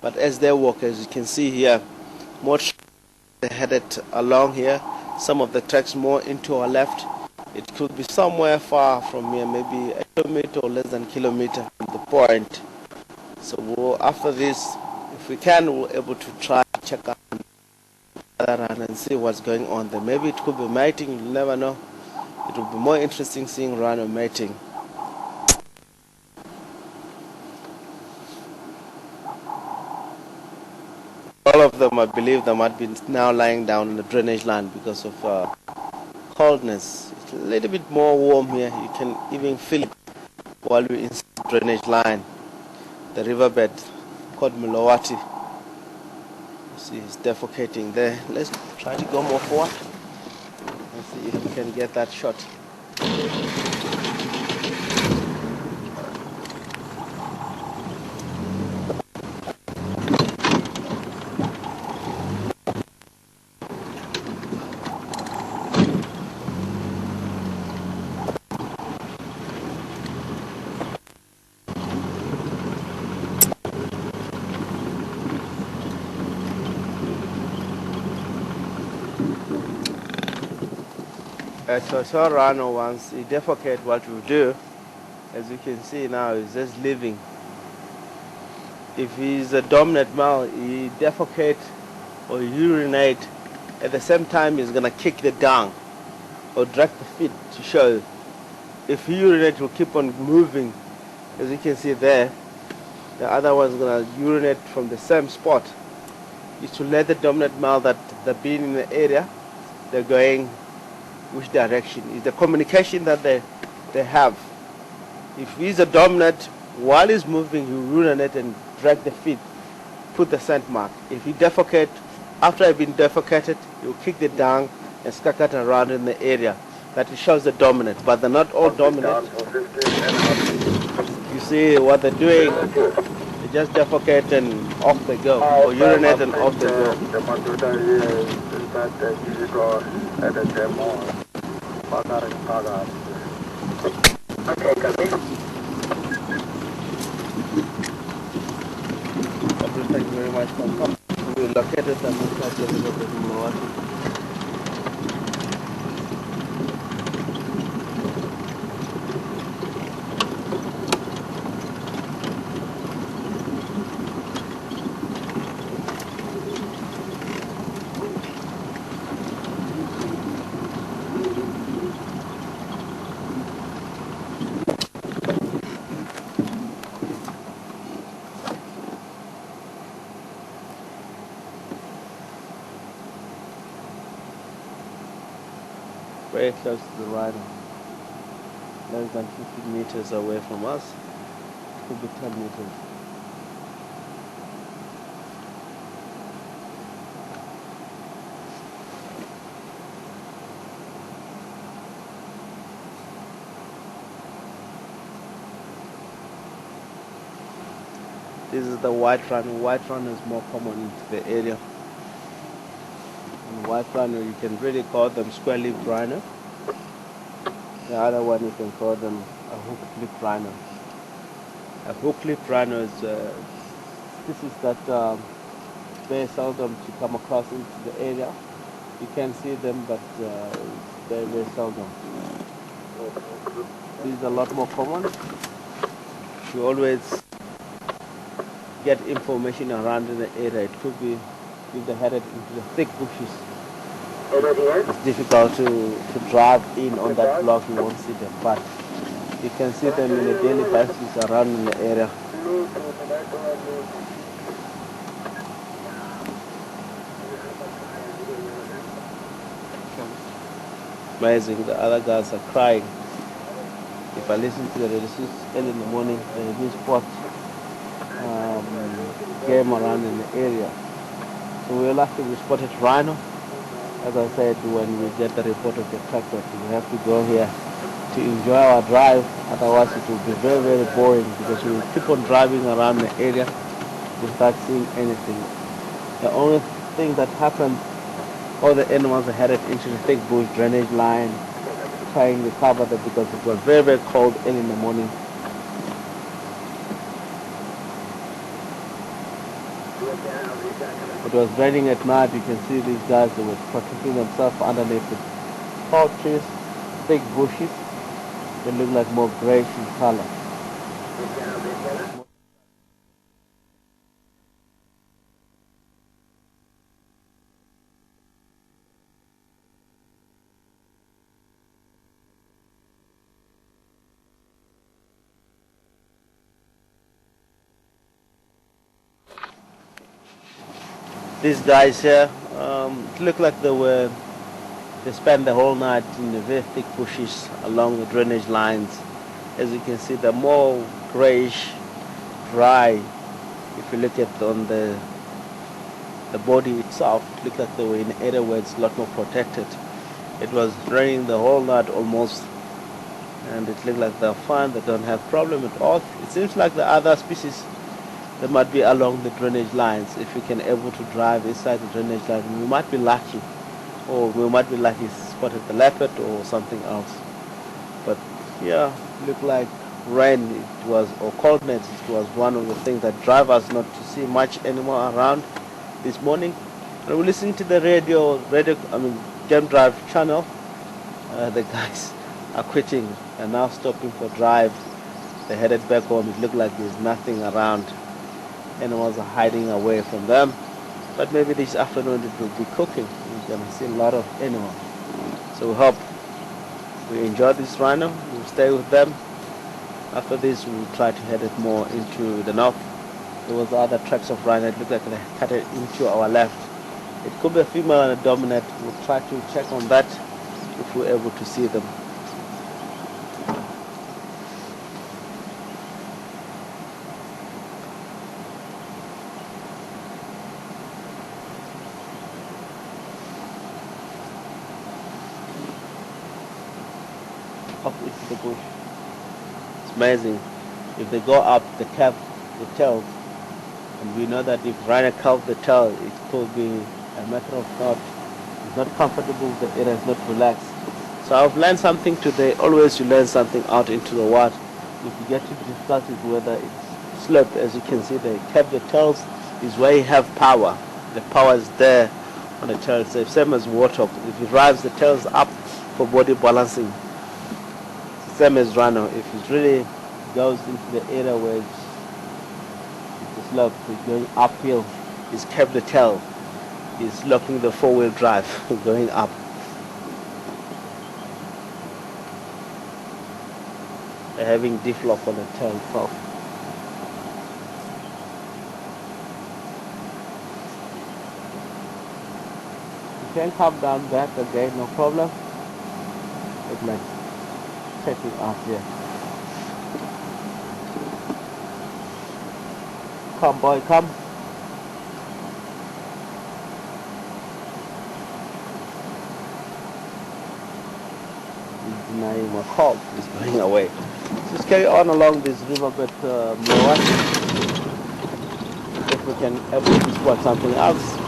But as they walk, as you can see here, more headed along here. Some of the tracks more into our left. It could be somewhere far from here, maybe a kilometer or less than a kilometer from the point. So after this, if we can, we're able to try to check out and see what's going on there. Maybe it could be mating, you'll never know. It will be more interesting seeing rhino mating. All of them, I believe, they might be now lying down in the drainage line because of coldness. It's a little bit more warm here. You can even feel it while we're in the drainage line. The riverbed called Mulawati. You see, it's defecating there. Let's try to go more forward and see if we can get that shot. So I saw Rhino once, he defecate. What we do, as you can see now, is just living. If he's a dominant male, he defecate or urinate. At the same time, he's going to kick the dung or drag the feet to show. If he urinate, he'll keep on moving. As you can see there, the other one's going to urinate from the same spot. Is to let the dominant male that they're being in the area, they're going which direction. Is the communication that they have. If he's a dominant, while he's moving, you urinate and drag the feet, put the scent mark. If he defecate, after I've been defecated, you kick the dung and scatter around in the area. That shows the dominant, but they're not all dominant. You see what they're doing, they just defecate and off they go, or urinate and off they go. Thank you very much for coming. We located them inside the river more. Very close to the Rhino, less than 50 meters away from us, could be 10 meters. This is the white rhino. White rhino is more common in the area. White rhino, you can really call them square-leaved rhino. The other one, you can call them a hook-lipped rhino. A hook-lipped rhino is species that very seldom to come across into the area. You can see them, but very, very seldom. These are a lot more common. We always get information around in the area. It could be if they're headed into the thick bushes. It's difficult to drive in on that block, you won't see them, but you can see them in a daily basis around in the area. Amazing, the other guys are crying. If I listen to the releases early in the morning, there is spot game around in the area. So we're lucky we spotted rhino. As I said, when we get the report of the tractor, we have to go here to enjoy our drive. Otherwise, it will be very, very boring because we will keep on driving around the area without seeing anything. The only thing that happened, all the animals are headed into the thick bush drainage line, trying to cover them because it was very, very cold early in the morning. It was raining at night. You can see these guys, they were protecting themselves underneath the tall trees, big bushes. They look like more grayish in color. These guys here, it looked like they spent the whole night in the very thick bushes along the drainage lines. As you can see, they're more grayish, dry. If you look at on the body itself, it looked like they were in an area where it's a lot more protected. It was raining the whole night almost, and it looked like they're fine. They don't have problem at all. It seems like the other species that might be along the drainage lines. If we can able to drive inside the drainage line, we might be lucky, or we might be lucky spotted the leopard or something else. But yeah, look like rain it was, or coldness, it was one of the things that drive us not to see much animal around this morning. And we're listening to the Game Drive channel. The guys are quitting and now stopping for drive. They headed back home. It looked like there's nothing around. Animals are hiding away from them, but maybe this afternoon it will be cooking. We're gonna see a lot of animals, so we hope we enjoy this rhino. We'll stay with them. After this we'll try to head it more into the north. There was other tracks of rhino. It looked like they cut it into our left. It could be a female and a dominant. We'll try to check on that if we're able to see them. Up into the bush. It's amazing. If they go up, they curve the tail, and we know that if rhino curve the tail, it could be a matter of thought. It's not comfortable. The area is not relaxed. So I've learned something today. Always you learn something out into the wild. If you get to difficulties, whether it's slope, as you can see, they curve the tails is where you have power. The power is there on the tail. So same as water. If it drives the tails up for body balancing. Same as rhino. If it really goes into the area where it's a slope, it's going uphill, it's kept the tail, it's locking the four-wheel drive going up. They're having diff lock on the tail itself. You can come down back again, no problem. It's like taking off here. Come boy, come. He's denying my call. He's going away. Just carry on along this riverbed more. If we can able to spot something else.